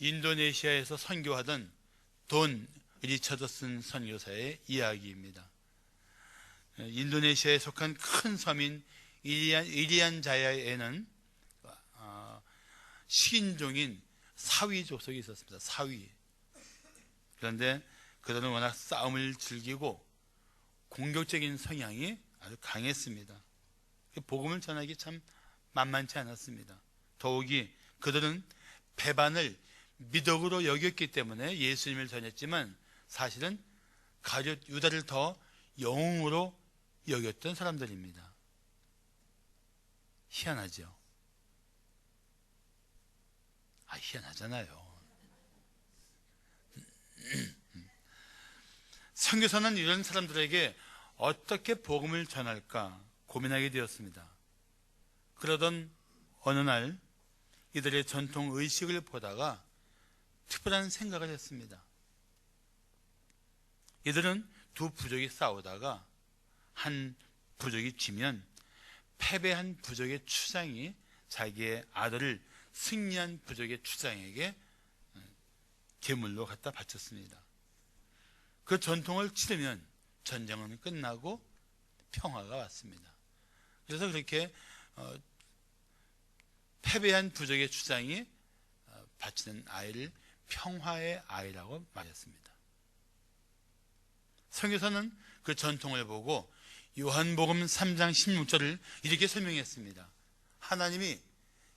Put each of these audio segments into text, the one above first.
인도네시아에서 선교하던 돈 리처더슨 선교사의 이야기입니다. 인도네시아에 속한 큰 섬인 이리안자야에는 식인종인 사위 족속이 있었습니다. 사위. 그런데 그들은 워낙 싸움을 즐기고 공격적인 성향이 아주 강했습니다. 복음을 전하기 참 만만치 않았습니다. 더욱이 그들은 배반을 미덕으로 여겼기 때문에 예수님을 전했지만 사실은 가룟 유다를 더 영웅으로 여겼던 사람들입니다. 희한하죠? 희한하잖아요. 선교사는 이런 사람들에게 어떻게 복음을 전할까 고민하게 되었습니다. 그러던 어느 날 이들의 전통 의식을 보다가 특별한 생각을 했습니다. 이들은 두 부족이 싸우다가 한 부족이 지면 패배한 부족의 추장이 자기의 아들을 승리한 부족의 추장에게 제물로 갖다 바쳤습니다. 그 전통을 치르면 전쟁은 끝나고 평화가 왔습니다. 그래서 그렇게 패배한 부족의 추장이 바치는 아이를 평화의 아이라고 말했습니다. 선교사는 그 전통을 보고 요한복음 3장 16절을 이렇게 설명했습니다. 하나님이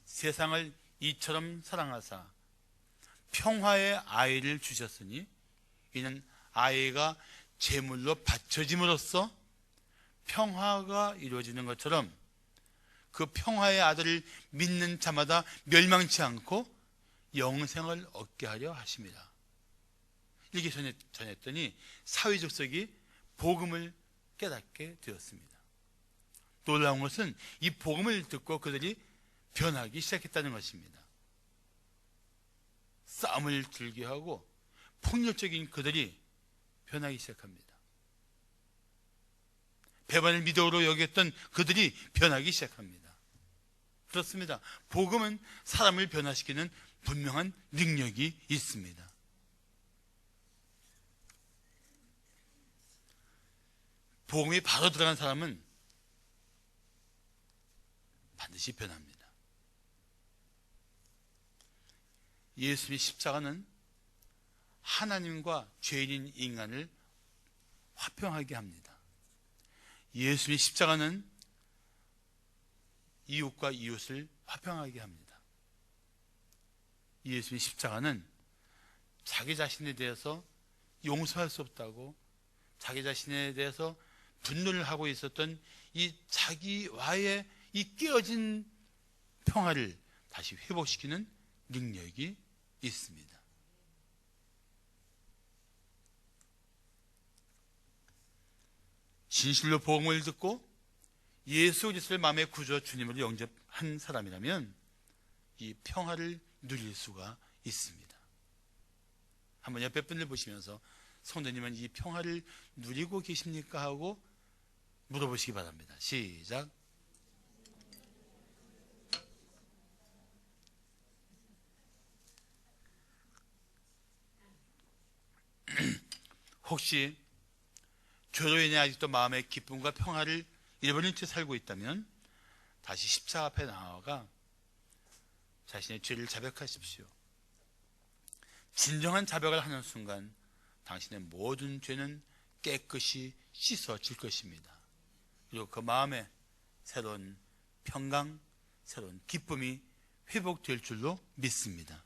세상을 이처럼 사랑하사 평화의 아이를 주셨으니 이는 아이가 제물로 바쳐짐으로써 평화가 이루어지는 것처럼 그 평화의 아들을 믿는 자마다 멸망치 않고 영생을 얻게 하려 하십니다. 이렇게 전했더니 사회족속이 복음을 깨닫게 되었습니다. 놀라운 것은 이 복음을 듣고 그들이 변하기 시작했다는 것입니다. 싸움을 즐겨하고 폭력적인 그들이 변하기 시작합니다. 배반을 미덕으로 여겼던 그들이 변하기 시작합니다. 그렇습니다. 복음은 사람을 변화시키는 분명한 능력이 있습니다. 복음이 바로 들어간 사람은 반드시 변합니다. 예수님의 십자가는 하나님과 죄인인 인간을 화평하게 합니다. 예수님의 십자가는 이웃과 이웃을 화평하게 합니다. 예수님의 십자가는 자기 자신에 대해서 용서할 수 없다고 자기 자신에 대해서 분노를 하고 있었던 이 자기와의 이 깨어진 평화를 다시 회복시키는 능력이 있습니다. 진실로 복음을 듣고 예수 그리스도를 마음의 구주 주님으로 영접한 사람이라면 이 평화를 누릴 수가 있습니다. 한번 옆에 분들 보시면서 성도님은 이 평화를 누리고 계십니까? 하고 물어보시기 바랍니다. 시작. 혹시 죄로 인해 아직도 마음의 기쁨과 평화를 잃어버린 채 살고 있다면 다시 십자가 앞에 나아가 자신의 죄를 자백하십시오. 진정한 자백을 하는 순간 당신의 모든 죄는 깨끗이 씻어질 것입니다. 그리고 그 마음에 새로운 평강, 새로운 기쁨이 회복될 줄로 믿습니다.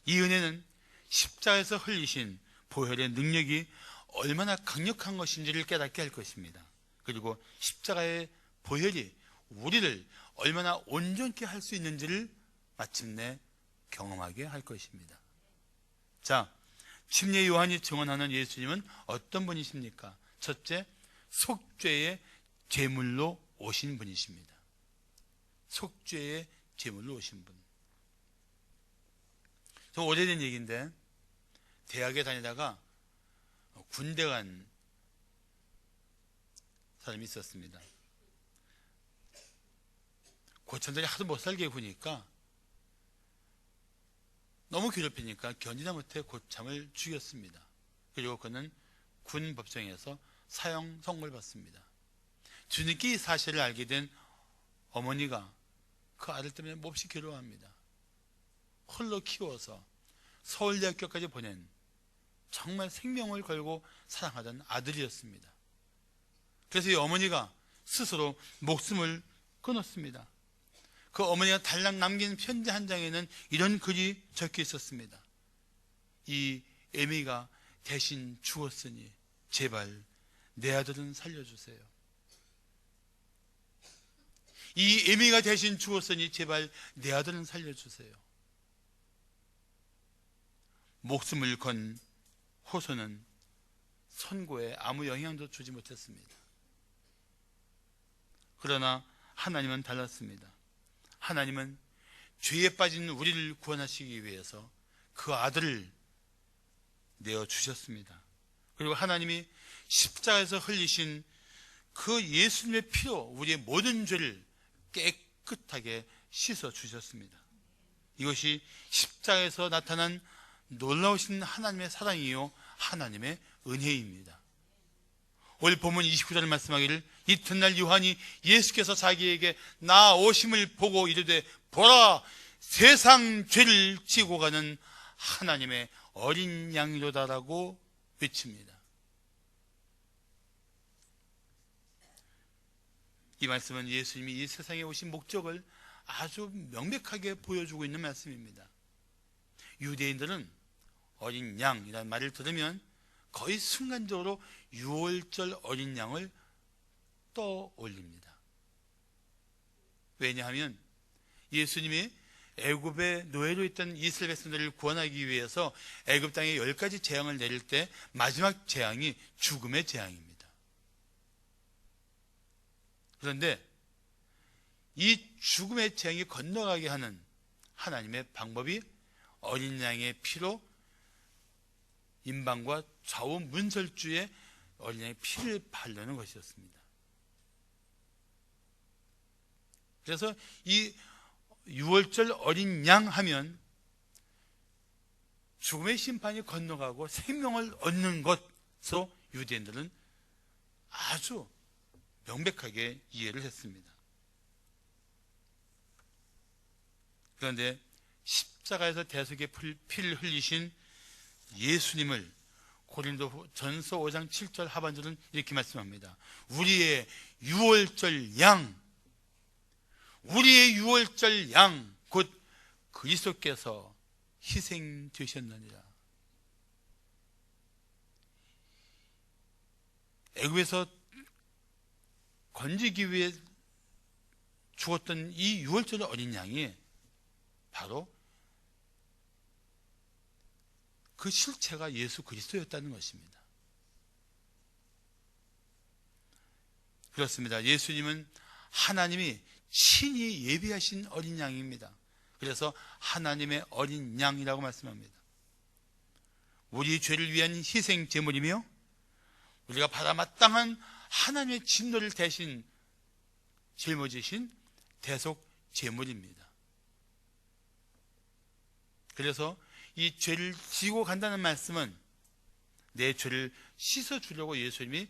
이 은혜는 십자가에서 흘리신 보혈의 능력이 얼마나 강력한 것인지를 깨닫게 할 것입니다. 그리고 십자가의 보혈이 우리를 얼마나 온전케 할 수 있는지를 마침내 경험하게 할 것입니다. 자, 침례 요한이 증언하는 예수님은 어떤 분이십니까? 첫째, 속죄의 제물로 오신 분이십니다. 속죄의 제물로 오신 분. 좀 오래된 얘기인데 대학에 다니다가 군대 간 사람이 있었습니다. 고참들이 하도 못 살게 구니까 너무 괴롭히니까 견디다 못해 고참을 죽였습니다. 그리고 그는 군 법정에서 사형 선고를 받습니다. 주님께 이 사실을 알게 된 어머니가 그 아들 때문에 몹시 괴로워합니다. 홀로 키워서 서울대학교까지 보낸 정말 생명을 걸고 사랑하던 아들이었습니다. 그래서 이 어머니가 스스로 목숨을 끊었습니다. 그 어머니가 달랑 남긴 편지 한 장에는 이런 글이 적혀 있었습니다. 이 애미가 대신 죽었으니 제발 내 아들은 살려주세요. 이 애미가 대신 죽었으니 제발 내 아들은 살려주세요. 목숨을 건 호소는 선고에 아무 영향도 주지 못했습니다. 그러나 하나님은 달랐습니다. 하나님은 죄에 빠진 우리를 구원하시기 위해서 그 아들을 내어주셨습니다. 그리고 하나님이 십자가에서 흘리신 그 예수님의 피로 우리의 모든 죄를 깨끗하게 씻어주셨습니다. 이것이 십자가에서 나타난 놀라우신 하나님의 사랑이요 하나님의 은혜입니다. 오늘 본문 29절을 말씀하기를 이튿날 요한이 예수께서 자기에게 나오심을 보고 이르되 보라 세상 죄를 지고 가는 하나님의 어린 양이로다라고 외칩니다. 이 말씀은 예수님이 이 세상에 오신 목적을 아주 명백하게 보여주고 있는 말씀입니다. 유대인들은 어린 양이라는 말을 들으면 거의 순간적으로 유월절 어린 양을 떠올립니다. 왜냐하면 예수님이 애굽의 노예로 있던 이스라엘 백성들을 구원하기 위해서 애굽 땅에 10가지 재앙을 내릴 때 마지막 재앙이 죽음의 재앙입니다. 그런데 이 죽음의 재앙이 건너가게 하는 하나님의 방법이 어린 양의 피로 임방과 좌우 문설주에 어린 양의 피를 바르는 것이었습니다. 그래서 이 유월절 어린 양 하면 죽음의 심판이 건너가고 생명을 얻는 것으로 유대인들은 아주 명백하게 이해를 했습니다. 그런데 십자가에서 대속의 피를 흘리신 예수님을 고린도전서 5장 7절 하반절은 이렇게 말씀합니다. 우리의 유월절 양, 우리의 유월절 양, 곧 그리스도께서 희생되셨느니라. 애굽에서 건지기 위해 죽었던 이 유월절 어린 양이 바로 그 실체가 예수 그리스도였다는 것입니다. 그렇습니다. 예수님은 하나님이 친히 예비하신 어린 양입니다. 그래서 하나님의 어린 양이라고 말씀합니다. 우리 죄를 위한 희생 제물이며 우리가 받아 마땅한 하나님의 진노를 대신 짊어지신 대속 제물입니다. 그래서 이 죄를 지고 간다는 말씀은 내 죄를 씻어주려고 예수님이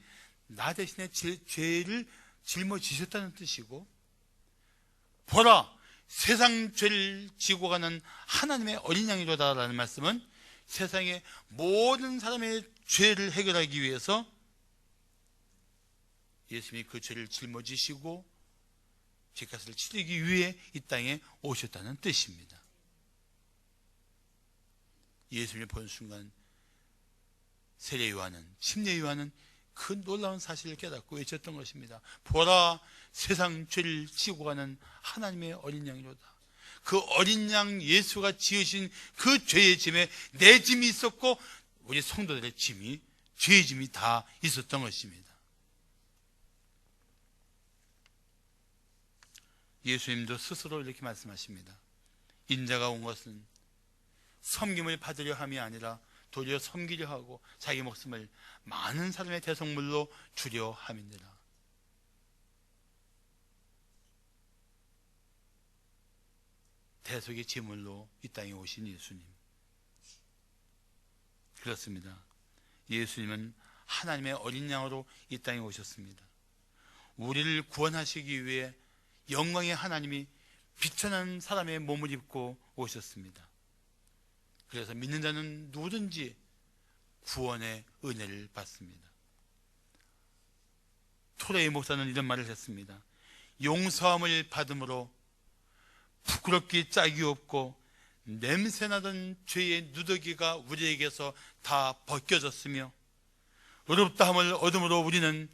나 대신에 죄를 짊어지셨다는 뜻이고, 보라 세상 죄를 지고 가는 하나님의 어린 양이로다라는 말씀은 세상의 모든 사람의 죄를 해결하기 위해서 예수님이 그 죄를 짊어지시고 죄값을 치르기 위해 이 땅에 오셨다는 뜻입니다. 예수님을 본 순간 세례 요한은, 침례 요한은 그 놀라운 사실을 깨닫고 외쳤던 것입니다. 보라 세상 죄를 지고 가는 하나님의 어린 양이로다. 그 어린 양 예수가 지으신 그 죄의 짐에 내 짐이 있었고 우리 성도들의 짐이, 죄의 짐이 다 있었던 것입니다. 예수님도 스스로 이렇게 말씀하십니다. 인자가 온 것은 섬김을 받으려 함이 아니라 도리어 섬기려 하고 자기 목숨을 많은 사람의 대속물로 주려 함이니라. 대속의 제물로 이 땅에 오신 예수님, 그렇습니다. 예수님은 하나님의 어린 양으로 이 땅에 오셨습니다. 우리를 구원하시기 위해 영광의 하나님이 비천한 사람의 몸을 입고 오셨습니다. 그래서 믿는 자는 누구든지 구원의 은혜를 받습니다. 토레이 목사는 이런 말을 했습니다. 용서함을 받음으로 부끄럽기 짝이 없고 냄새나던 죄의 누더기가 우리에게서 다 벗겨졌으며 의롭다함을 얻음으로 우리는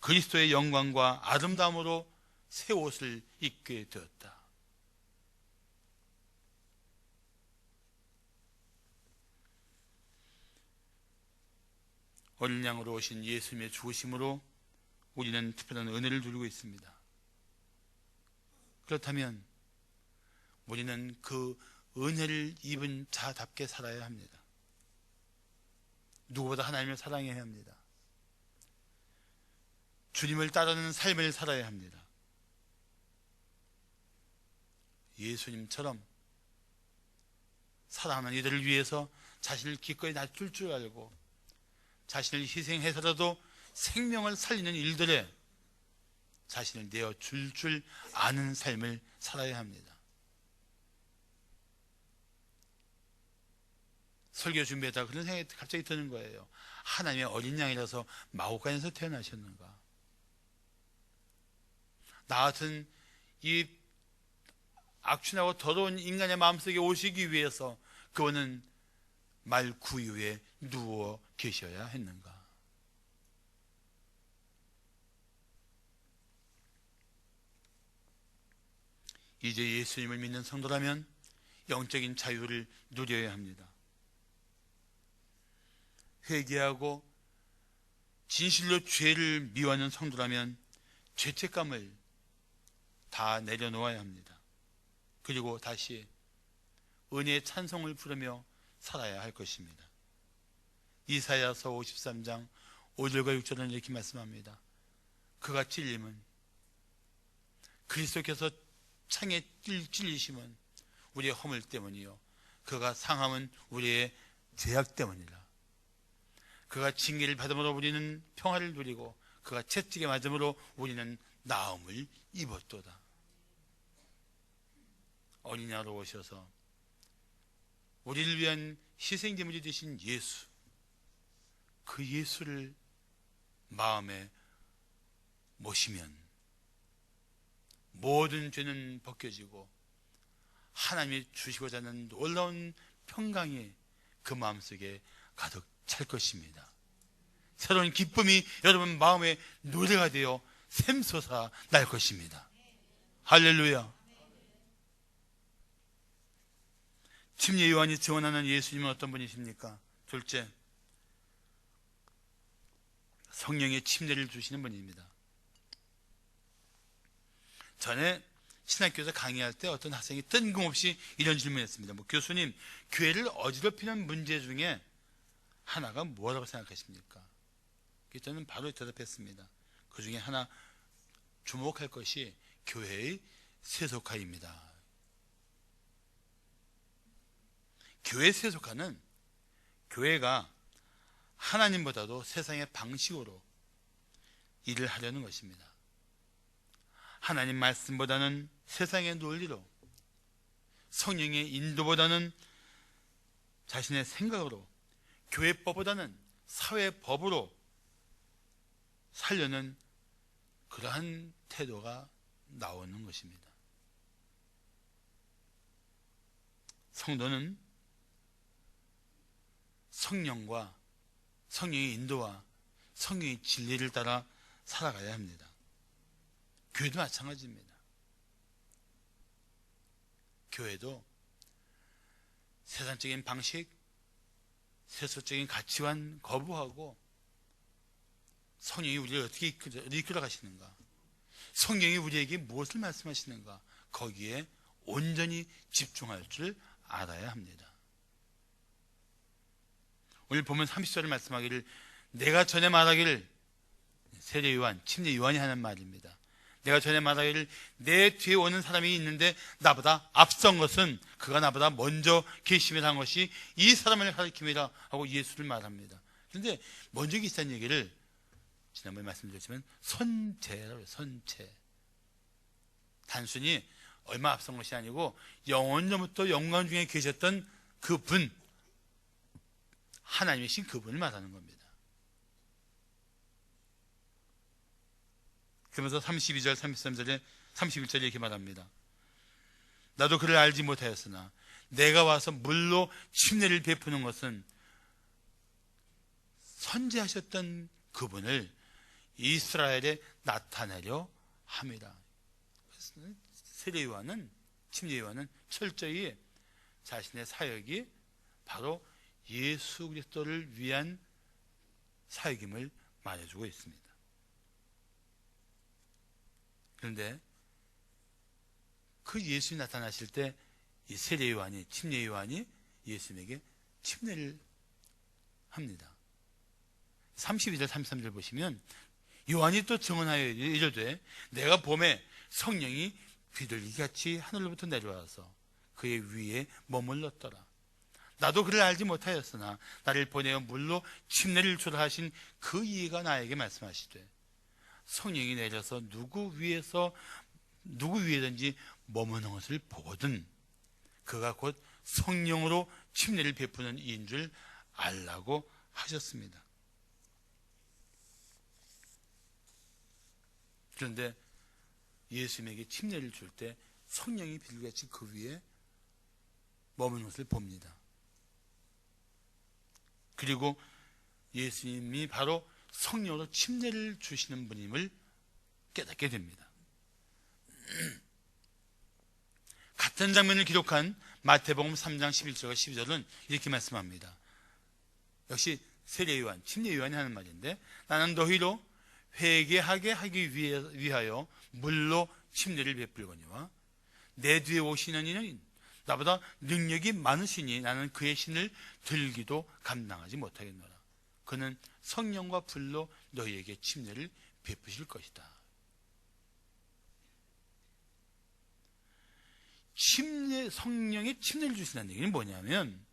그리스도의 영광과 아름다움으로 새 옷을 입게 되었다. 어린 양으로 오신 예수님의 죽으심으로 우리는 특별한 은혜를 누리고 있습니다. 그렇다면 우리는 그 은혜를 입은 자답게 살아야 합니다. 누구보다 하나님을 사랑해야 합니다. 주님을 따르는 삶을 살아야 합니다. 예수님처럼 사랑하는 이들을 위해서 자신을 기꺼이 낮출 줄 알고 자신을 희생해서라도 생명을 살리는 일들에 자신을 내어줄 줄 아는 삶을 살아야 합니다. 설교 준비하다가 그런 생각이 갑자기 드는 거예요. 하나님의 어린 양이라서 마구간에서 태어나셨는가? 나 같은 이 악취나고 더러운 인간의 마음속에 오시기 위해서 그분은 말 구유에 누워 계셔야 했는가? 이제 예수님을 믿는 성도라면 영적인 자유를 누려야 합니다. 회개하고 진실로 죄를 미워하는 성도라면 죄책감을 다 내려놓아야 합니다. 그리고 다시 은혜의 찬송을 부르며 살아야 할 것입니다. 이사야서 53장 5절과 6절은 이렇게 말씀합니다. 그가 찔림은 그리스도께서 창에 찔리심은 우리의 허물 때문이요 그가 상함은 우리의 죄악 때문이라. 그가 징계를 받음으로 우리는 평화를 누리고 그가 채찍에 맞음으로 우리는 나음을 입었도다. 어린 양으로 오셔서 우리를 위한 희생제물이 되신 예수, 그 예수를 마음에 모시면 모든 죄는 벗겨지고 하나님이 주시고자 하는 놀라운 평강이 그 마음속에 가득 찰 것입니다. 새로운 기쁨이 여러분 마음에 노래가 되어 샘솟아 날 것입니다. 할렐루야. 침례 요한이 증언하는 예수님은 어떤 분이십니까? 둘째, 성령의 침례를 주시는 분입니다. 전에 신학교에서 강의할 때 어떤 학생이 뜬금없이 이런 질문을 했습니다. 교수님, 교회를 어지럽히는 문제 중에 하나가 뭐라고 생각하십니까? 저는 바로 대답했습니다. 그 중에 하나 주목할 것이 교회의 세속화입니다. 교회 세속화는 교회가 하나님보다도 세상의 방식으로 일을 하려는 것입니다. 하나님 말씀보다는 세상의 논리로, 성령의 인도보다는 자신의 생각으로, 교회법보다는 사회법으로 살려는 그러한 태도가 나오는 것입니다. 성도는 성령과 성령의 인도와 성령의 진리를 따라 살아가야 합니다. 교회도 마찬가지입니다. 교회도 세상적인 방식, 세속적인 가치관 거부하고 성령이 우리를 어떻게 이끌어 가시는가, 성령이 우리에게 무엇을 말씀하시는가, 거기에 온전히 집중할 줄 알아야 합니다. 오늘 보면 30절을 말씀하기를, 내가 전에 말하기를, 세례 요한, 침례 요한이 하는 말입니다. 내가 전에 말하기를 내 뒤에 오는 사람이 있는데 나보다 앞선 것은 그가 나보다 먼저 계심을 한 것이 이 사람을 가리킴이라 하고 예수를 말합니다. 그런데 먼저 계시다는 얘기를 지난번에 말씀드렸지만 선체라고 해요. 선체. 단순히 얼마 앞선 것이 아니고 영원전부터 영광 중에 계셨던 그분, 하나님이신 그분을 말하는 겁니다. 그러면서 32절, 33절에 31절에 이렇게 말합니다. 나도 그를 알지 못하였으나 내가 와서 물로 침례를 베푸는 것은 선지하셨던 그분을 이스라엘에 나타내려 합니다. 세례 요한은, 침례 요한은 철저히 자신의 사역이 바로 예수 그리스도를 위한 사역임을 말해주고 있습니다. 그런데 그 예수님이 나타나실 때 이 세례 요한이, 침례 요한이 예수님에게 침례를 합니다. 32절 33절 보시면 요한이 또 증언하여 이르되 내가 봄에 성령이 비둘기같이 하늘로부터 내려와서 그의 위에 머물렀더라. 나도 그를 알지 못하였으나 나를 보내어 물로 침례를 주라 하신 그 이가 나에게 말씀하시되 성령이 내려서 누구 위에든지 머무는 것을 보거든 그가 곧 성령으로 침례를 베푸는 이인 줄 알라고 하셨습니다. 그런데 예수님에게 침례를 줄 때 성령이 비둘기같이 그 위에 머무는 것을 봅니다. 그리고 예수님이 바로 성령으로 침례를 주시는 분임을 깨닫게 됩니다. 같은 장면을 기록한 마태복음 3장 11절과 12절은 이렇게 말씀합니다. 역시 세례 요한, 침례 요한이 하는 말인데 나는 너희로 회개하게 하기 위하여 물로 침례를 베풀거니와 내 뒤에 오시는 이는 나보다 능력이 많으시니 나는 그의 신을 들기도 감당하지 못하겠노라. 그는 성령과 불로 너희에게 침례를 베푸실 것이다. 성령의 침례를 주신다는 얘기는 뭐냐면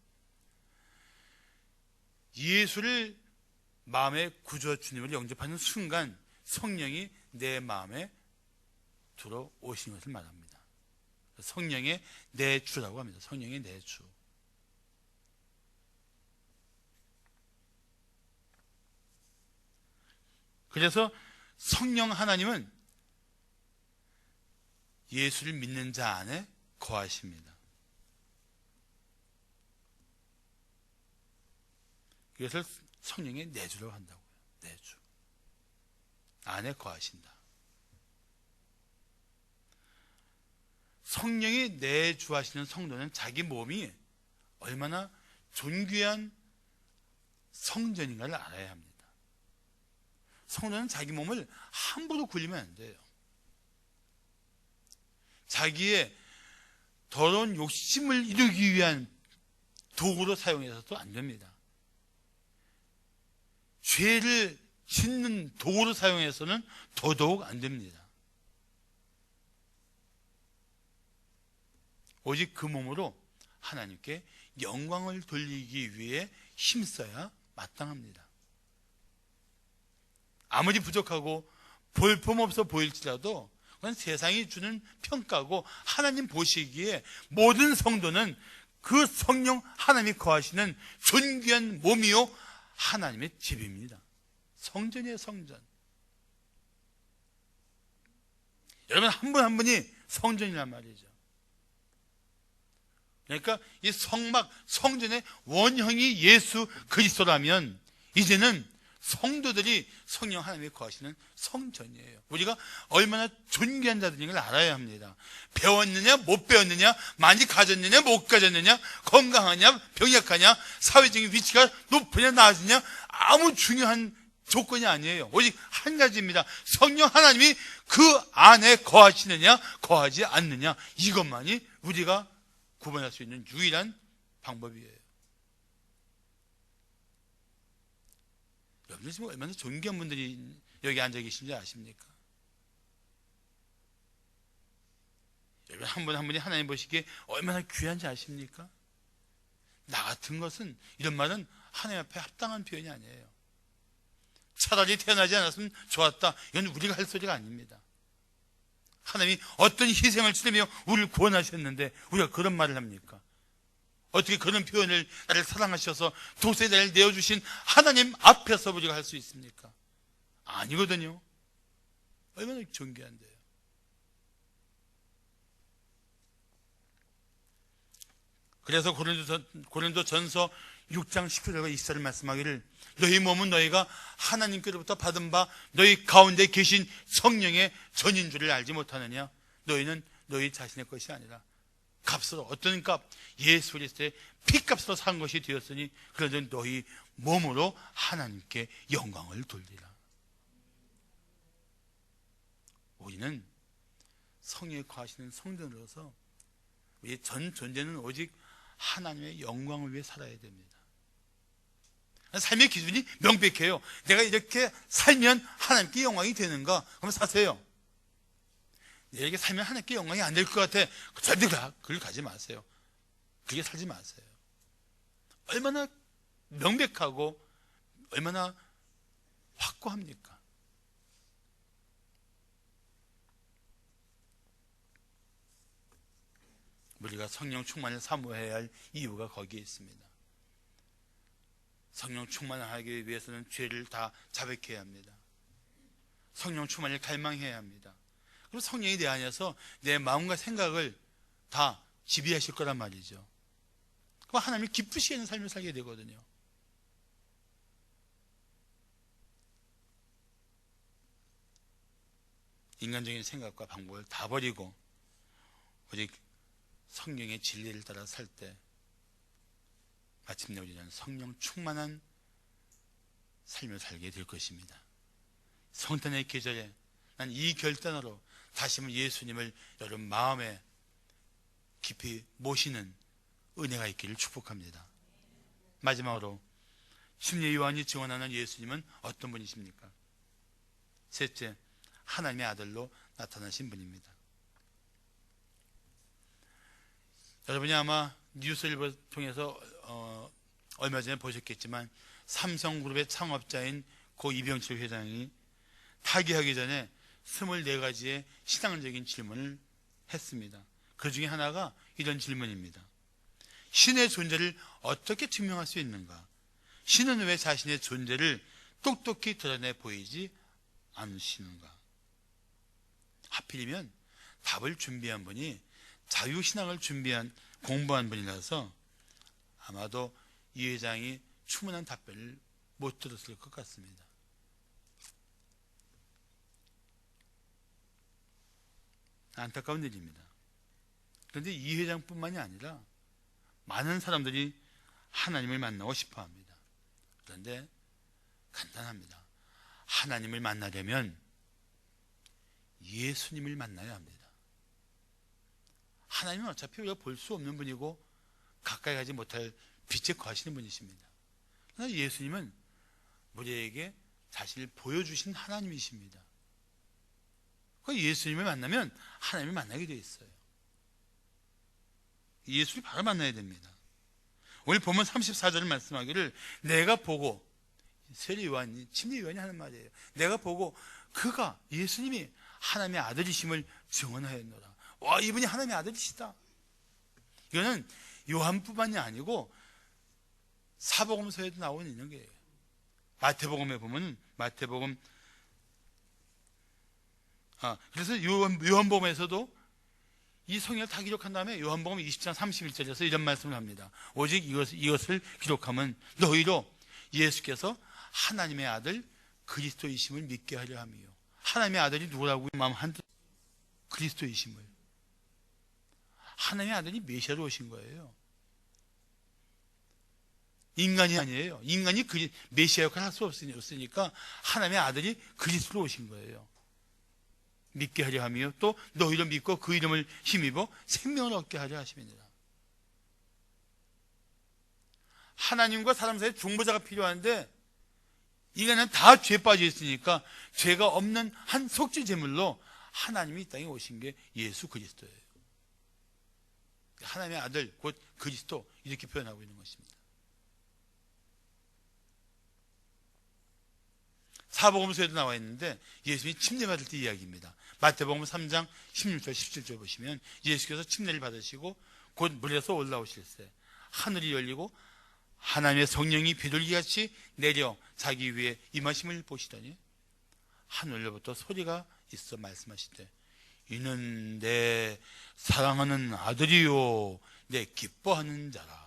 예수를 마음의 구주 주님을 영접하는 순간 성령이 내 마음에 들어오신 것을 말합니다. 성령의 내주라고 합니다. 성령의 내주. 그래서 성령 하나님은 예수를 믿는 자 안에 거하십니다. 그것을 성령의 내주라고 한다고요. 내주. 안에 거하신다. 성령이 내주하시는 성도는 자기 몸이 얼마나 존귀한 성전인가를 알아야 합니다. 성도는 자기 몸을 함부로 굴리면 안 돼요. 자기의 더러운 욕심을 이루기 위한 도구로 사용해서도 안 됩니다. 죄를 짓는 도구로 사용해서는 더더욱 안 됩니다. 오직 그 몸으로 하나님께 영광을 돌리기 위해 힘써야 마땅합니다. 아무리 부족하고 볼품없어 보일지라도 그건 세상이 주는 평가고 하나님 보시기에 모든 성도는 그 성령 하나님이 거하시는 존귀한 몸이요 하나님의 집입니다. 성전이에요, 성전. 여러분 한 분 한 분이 성전이란 말이죠. 그러니까 이 성막, 성전의 원형이 예수 그리스도라면 이제는 성도들이 성령 하나님이 거하시는 성전이에요. 우리가 얼마나 존귀한 자들인 걸 알아야 합니다. 배웠느냐 못 배웠느냐, 많이 가졌느냐 못 가졌느냐, 건강하냐 병약하냐, 사회적인 위치가 높으냐 낮으냐 아무 중요한 조건이 아니에요. 오직 한 가지입니다. 성령 하나님이 그 안에 거하시느냐 거하지 않느냐, 이것만이 우리가 구분할 수 있는 유일한 방법이에요. 여러분들 지금 얼마나 존귀한 분들이 여기 앉아 계신지 아십니까? 여러분, 한 분 한 분이 하나님 보시기에 얼마나 귀한지 아십니까? 나 같은 것은, 이런 말은 하나님 앞에 합당한 표현이 아니에요. 차라리 태어나지 않았으면 좋았다, 이건 우리가 할 소리가 아닙니다. 하나님이 어떤 희생을 치르며 우리를 구원하셨는데 우리가 그런 말을 합니까? 어떻게 그런 표현을, 나를 사랑하셔서 도저히 나를 내어주신 하나님 앞에서 우리가 할 수 있습니까? 아니거든요. 얼마나 존귀한데요. 그래서 고린도 전서 6장 10절과 20절을 말씀하기를, 너희 몸은 너희가 하나님께로부터 받은 바 너희 가운데 계신 성령의 전인 줄을 알지 못하느냐? 너희는 너희 자신의 것이 아니라 값으로, 어떤 값? 예수 그리스도의 피값으로 산 것이 되었으니 그러므로 너희 몸으로 하나님께 영광을 돌리라. 우리는 성령에 거하시는 성전으로서 우리 전 존재는 오직 하나님의 영광을 위해 살아야 됩니다. 삶의 기준이 명백해요. 내가 이렇게 살면 하나님께 영광이 되는가? 그럼 사세요. 내게 살면 하나님께 영광이 안 될 것 같아. 절대 그걸 가지 마세요. 그게 살지 마세요. 얼마나 명백하고 얼마나 확고합니까? 우리가 성령 충만을 사모해야 할 이유가 거기에 있습니다. 성령 충만을 하기 위해서는 죄를 다 자백해야 합니다. 성령 충만을 갈망해야 합니다. 그리고 성령이 내 안에서 내 마음과 생각을 다 지배하실 거란 말이죠. 그럼 하나님이 기쁘시는 삶을 살게 되거든요. 인간적인 생각과 방법을 다 버리고 오직 성령의 진리를 따라 살 때 마침내 우리는 성령 충만한 삶을 살게 될 것입니다. 성탄의 계절에 난 이 결단으로 다시 한번 예수님을 여러분 마음에 깊이 모시는 은혜가 있기를 축복합니다. 마지막으로 심리 요한이 증언하는 예수님은 어떤 분이십니까? 셋째, 하나님의 아들로 나타나신 분입니다. 여러분이 아마 뉴스를 통해서 얼마 전에 보셨겠지만 삼성그룹의 창업자인 고 이병철 회장이 타계하기 전에 24가지의 신앙적인 질문을 했습니다. 그 중에 하나가 이런 질문입니다. 신의 존재를 어떻게 증명할 수 있는가? 신은 왜 자신의 존재를 똑똑히 드러내 보이지 않으시는가? 하필이면 답을 준비한 분이 자유신앙을 공부한 분이라서 아마도 이 회장이 충분한 답변을 못 들었을 것 같습니다. 안타까운 일입니다. 그런데 이 회장뿐만이 아니라 많은 사람들이 하나님을 만나고 싶어 합니다. 그런데 간단합니다. 하나님을 만나려면 예수님을 만나야 합니다. 하나님은 어차피 우리가 볼 수 없는 분이고 가까이 가지 못할 빛에 거하시는 분이십니다. 그러나 예수님은 우리에게 자신을 보여주신 하나님이십니다. 그 예수님을 만나면 하나님을 만나게 되어 있어요. 예수를 바로 만나야 됩니다. 오늘 보면 34절을 말씀하기를 내가 보고, 세례 요한이, 침례 요한이 하는 말이에요. 내가 보고 그가, 예수님이 하나님의 아들이심을 증언하였노라. 와, 이분이 하나님의 아들이시다. 이거는 요한뿐만이 아니고 사복음서에도 나오는 있는 거예요. 마태복음에 보면 그래서 요한복음에서도 이 성경을 다 기록한 다음에 요한복음 20장 31절에서 이런 말씀을 합니다. 오직 이것을 기록하면 너희로 예수께서 하나님의 아들 그리스도이심을 믿게 하려 함이요. 하나님의 아들이 누구라고 마음 한뜻 그리스도이심을. 하나님의 아들이 메시아로 오신 거예요. 인간이 아니에요. 인간이 메시아 역할을 할 수 없으니까 하나님의 아들이 그리스도로 오신 거예요. 믿게 하려 하며 또 너희로 믿고 그 이름을 힘입어 생명을 얻게 하려 하심이니라. 하나님과 사람 사이에 중보자가 필요한데 인간은 다 죄에 빠져 있으니까 죄가 없는 한 속죄 제물로 하나님이 이 땅에 오신 게 예수 그리스도예요. 하나님의 아들 곧 그리스도 이렇게 표현하고 있는 것입니다. 사복음서에도 나와 있는데 예수님이 침례받을 때 이야기입니다. 마태복음 3장 16절 17절 보시면 예수께서 침례를 받으시고 곧 물에서 올라오실 때 하늘이 열리고 하나님의 성령이 비둘기같이 내려 자기 위에 임하심을 보시더니 하늘로부터 소리가 있어 말씀하시되 이는 내 사랑하는 아들이요 내 기뻐하는 자라.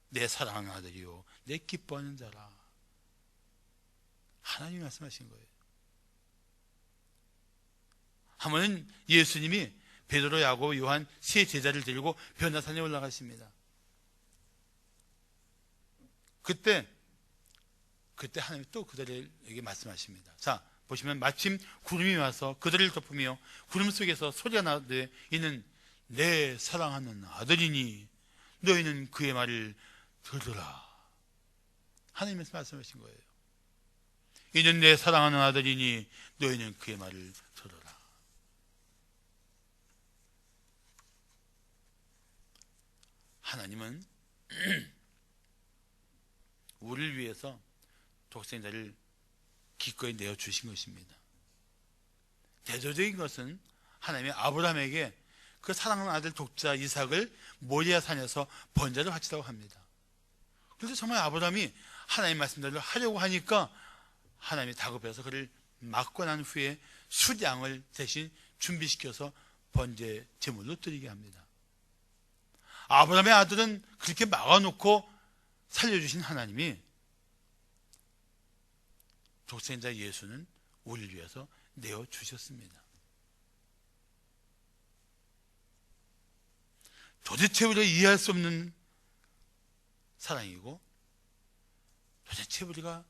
내 사랑하는 아들이요 내 기뻐하는 자라. 하나님이 말씀하신 거예요. 한 번은 예수님이 베드로, 야고보, 요한 세 제자를 데리고 변화산에 올라가십니다. 그때 하나님이 또 그들에게 말씀하십니다. 자, 보시면 마침 구름이 와서 그들을 덮으며 구름 속에서 소리가 나되 이는 내 사랑하는 아들이니 너희는 그의 말을 들으라. 하나님께서 말씀하신 거예요. 이는 내 사랑하는 아들이니 너희는 그의 말을 들으라. 하나님은 우리를 위해서 독생자를 기꺼이 내어주신 것입니다. 대조적인 것은 하나님이 아브라함에게 그 사랑하는 아들 독자 이삭을 모리아 산에서 번제를 바치라고 합니다. 그래서 정말 아브라함이 하나님 말씀대로 하려고 하니까 하나님이 다급해서 그를 막고 난 후에 숫양을 대신 준비시켜서 번제 제물로 드리게 합니다. 아브라함의 아들은 그렇게 막아놓고 살려주신 하나님이 독생자 예수는 우리를 위해서 내어주셨습니다. 도대체 우리가 이해할 수 없는 사랑이고 도대체 우리가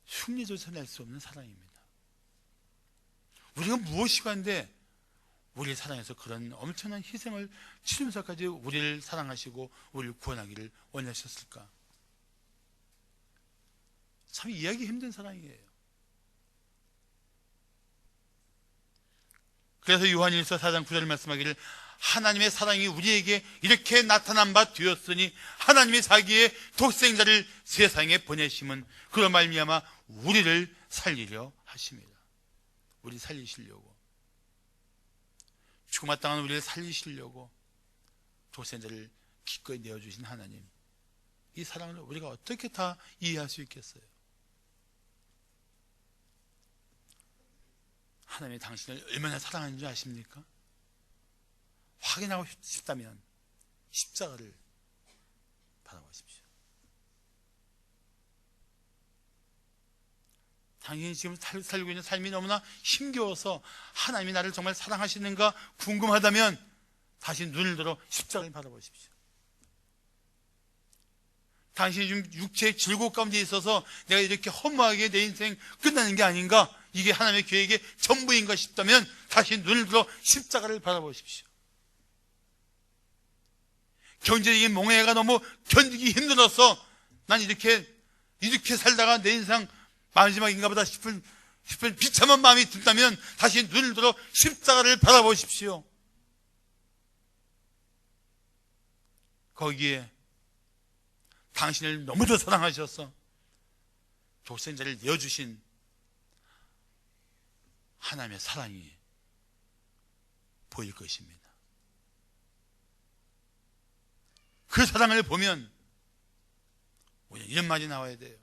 흉내조차 낼 수 없는 사랑입니다. 우리가 무엇이고 한데 우리를 사랑해서 그런 엄청난 희생을 치르면서까지 우리를 사랑하시고 우리를 구원하기를 원하셨을까? 참 이해하기 힘든 사랑이에요. 그래서 요한일서 4장 9절 말씀하기를 하나님의 사랑이 우리에게 이렇게 나타난 바 되었으니 하나님이 자기의 독생자를 세상에 보내심은 그런 말미암아 우리를 살리려 하십니다. 우리 살리시려고, 죽음마땅한 우리를 살리시려고 독생자를 기꺼이 내어주신 하나님, 이 사랑을 우리가 어떻게 다 이해할 수 있겠어요? 하나님이 당신을 얼마나 사랑하는 줄 아십니까? 확인하고 싶다면 십자가를 바라보십시오. 당신이 지금 살고 있는 삶이 너무나 힘겨워서 하나님이 나를 정말 사랑하시는가 궁금하다면 다시 눈을 들어 십자가를 바라보십시오. 당신이 지금 육체의 즐거움 가운데 있어서 내가 이렇게 허무하게 내 인생 끝나는 게 아닌가, 이게 하나님의 계획의 전부인가 싶다면 다시 눈을 들어 십자가를 바라보십시오. 경제적인 몽해가 너무 견디기 힘들어서 난 이렇게 살다가 내 인생 마지막인가 보다 싶은 비참한 마음이 든다면 다시 눈을 들어 십자가를 바라보십시오. 거기에 당신을 너무도 사랑하셔서 독생자를 내어주신 하나님의 사랑이 보일 것입니다. 그 사랑을 보면 우리 이런 말이 나와야 돼요.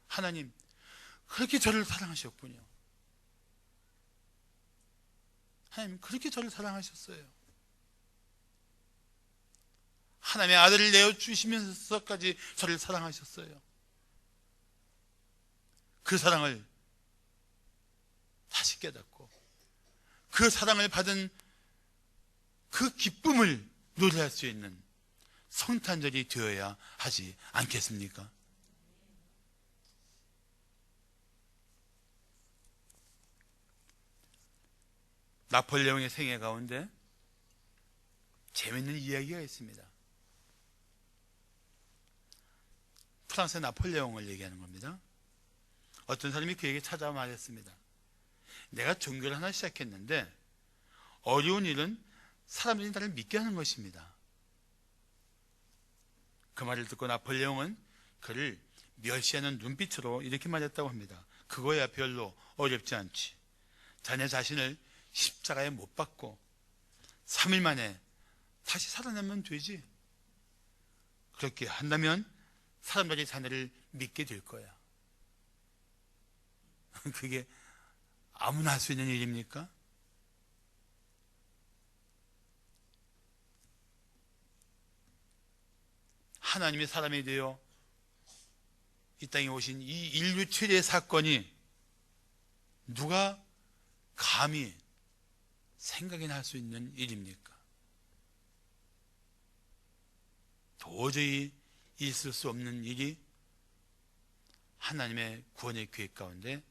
하나님, 그렇게 저를 사랑하셨군요. 하나님, 그렇게 저를 사랑하셨어요. 하나님의 아들을 내어주시면서까지 저를 사랑하셨어요. 그 사랑을 다시 깨닫고 그 사랑을 받은 그 기쁨을 노래할 수 있는 성탄절이 되어야 하지 않겠습니까? 나폴레옹의 생애 가운데 재미있는 이야기가 있습니다. 프랑스의 나폴레옹을 얘기하는 겁니다. 어떤 사람이 그에게 찾아와 말했습니다. 내가 종교를 하나 시작했는데 어려운 일은 사람들이 나를 믿게 하는 것입니다. 그 말을 듣고 나폴레옹은 그를 멸시하는 눈빛으로 이렇게 말했다고 합니다. 그거야 별로 어렵지 않지. 자네 자신을 십자가에 못 박고 3일 만에 다시 살아나면 되지. 그렇게 한다면 사람들이 자네를 믿게 될 거야. 그게 아무나 할 수 있는 일입니까? 하나님의 사람이 되어 이 땅에 오신 이 인류 최대의 사건이 누가 감히 생각이나 할 수 있는 일입니까? 도저히 있을 수 없는 일이 하나님의 구원의 계획 가운데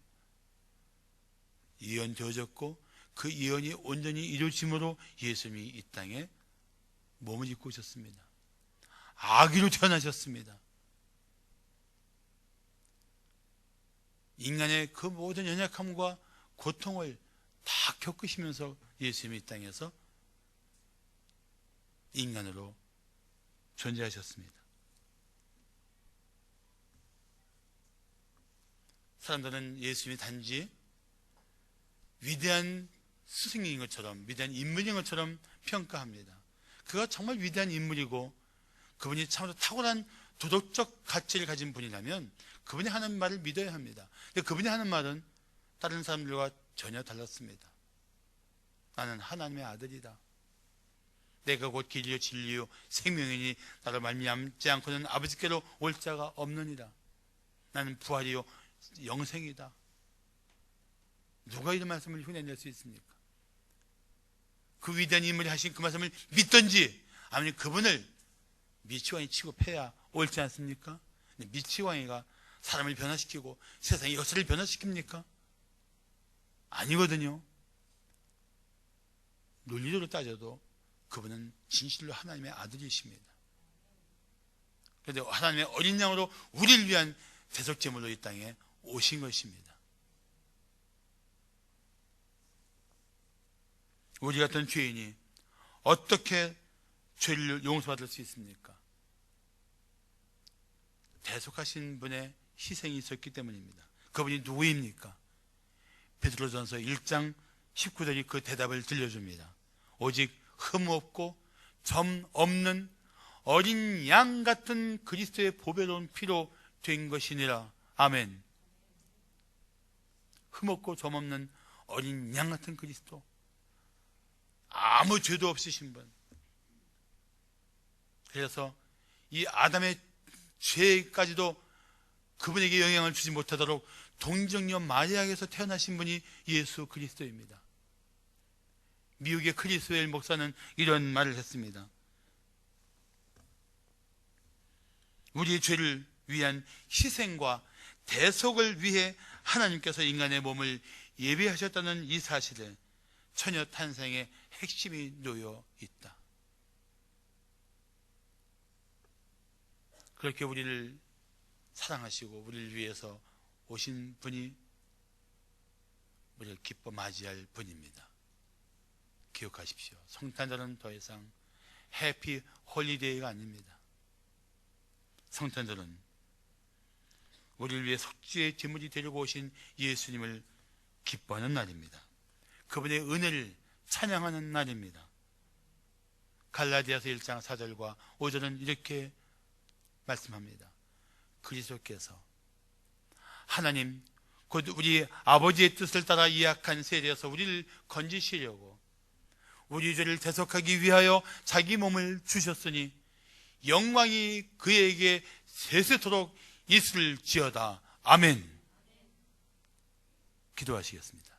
예언되어졌고 그 예언이 온전히 이루어짐으로 예수님이 이 땅에 몸을 입고 오셨습니다. 아기로 태어나셨습니다. 인간의 그 모든 연약함과 고통을 다 겪으시면서 예수님이 이 땅에서 인간으로 존재하셨습니다. 사람들은 예수님이 단지 위대한 스승인 것처럼, 위대한 인물인 것처럼 평가합니다. 그가 정말 위대한 인물이고 그분이 참으로 탁월한 도덕적 가치를 가진 분이라면 그분이 하는 말을 믿어야 합니다. 근데 그분이 하는 말은 다른 사람들과 전혀 달랐습니다. 나는 하나님의 아들이다. 내가 곧 길이요 진리요 생명이니 나로 말미암지 않고는 아버지께로 올 자가 없느니라. 나는 부활이요 영생이다. 누가 이런 말씀을 흉내낼 수 있습니까? 그 위대한 인물이 하신 그 말씀을 믿든지 아니면 그분을 미치광이 치고 패야 옳지 않습니까? 미치광이가 사람을 변화시키고 세상의 역사를 변화시킵니까? 아니거든요. 논리적으로 따져도 그분은 진실로 하나님의 아들이십니다. 그런데 하나님의 어린 양으로 우리를 위한 대속제물로 이 땅에 오신 것입니다. 우리 같은 죄인이 어떻게 죄를 용서받을 수 있습니까? 대속하신 분의 희생이 있었기 때문입니다. 그분이 누구입니까? 베드로전서 1장 19절이 그 대답을 들려줍니다. 오직 흠 없고 점 없는 어린 양 같은 그리스도의 보배로운 피로 된 것이니라. 아멘. 흠 없고 점 없는 어린 양 같은 그리스도, 아무 죄도 없으신 분. 그래서 이 아담의 죄까지도 그분에게 영향을 주지 못하도록 동정녀 마리아에게서 태어나신 분이 예수 그리스도입니다. 미국의 크리스웰 목사는 이런 말을 했습니다. 우리의 죄를 위한 희생과 대속을 위해 하나님께서 인간의 몸을 예비하셨다는 이 사실에 처녀 탄생의 핵심이 놓여 있다. 그렇게 우리를 사랑하시고 우리를 위해서 오신 분이 우리를 기뻐 맞이할 분입니다. 기억하십시오. 성탄절은 더 이상 해피 홀리데이가 아닙니다. 성탄절은 우리를 위해 속죄의 제물이 되려고 오신 예수님을 기뻐하는 날입니다. 그분의 은혜를 찬양하는 날입니다. 갈라디아서 1장 4절과 5절은 이렇게 말씀합니다. 그리스도께서 하나님 곧 우리 아버지의 뜻을 따라 예약한 세대에서 우리를 건지시려고 우리 죄를 대속하기 위하여 자기 몸을 주셨으니 영광이 그에게 세세토록 있을지어다. 아멘. 기도하시겠습니다.